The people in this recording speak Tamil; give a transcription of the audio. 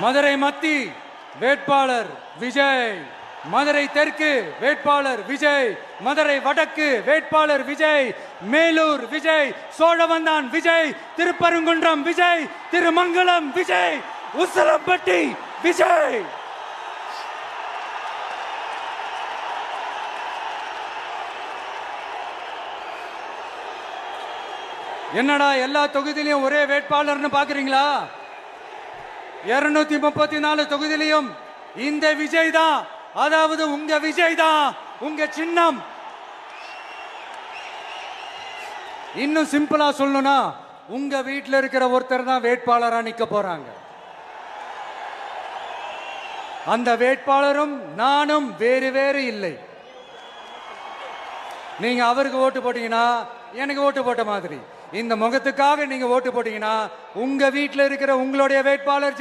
மதுரை மத்தி வேட்பாளர் விஜய், மதுரை தெற்கு வேட்பாளர் விஜய், மதுரை வடக்கு வேட்பாளர் விஜய், மேலூர் விஜய், சோழவந்தான் விஜய், திருப்பரங்குன்றம் விஜய், திருமங்கலம் விஜய், உசிலம்பட்டி விஜய். என்னடா எல்லா தொகுதியிலையும் ஒரே வேட்பாளர்னு பாக்குறீங்களா? 234 தொகுதியிலையும் இந்த விஜய் தான், அதாவது உங்க விஜய் தான் உங்க சின்னம். இன்னும் சிம்பிளா சொல்லணும்னா உங்க வீட்டில் இருக்கிற ஒருத்தர் தான் வேட்பாளரா நிக்க போறாங்க. அந்த வேட்பாளரும் நானும் வேறு வேறு இல்லை. நீங்க அவருக்கு ஓட்டு போட்டீங்கன்னா எனக்கு ஓட்டு போட்ட மாதிரி, இந்த முகத்துக்காக நீங்க ஓட்டு போட்டீங்கன்னா உங்க வீட்டில் இருக்கிற உங்களுடைய வேட்பாளர்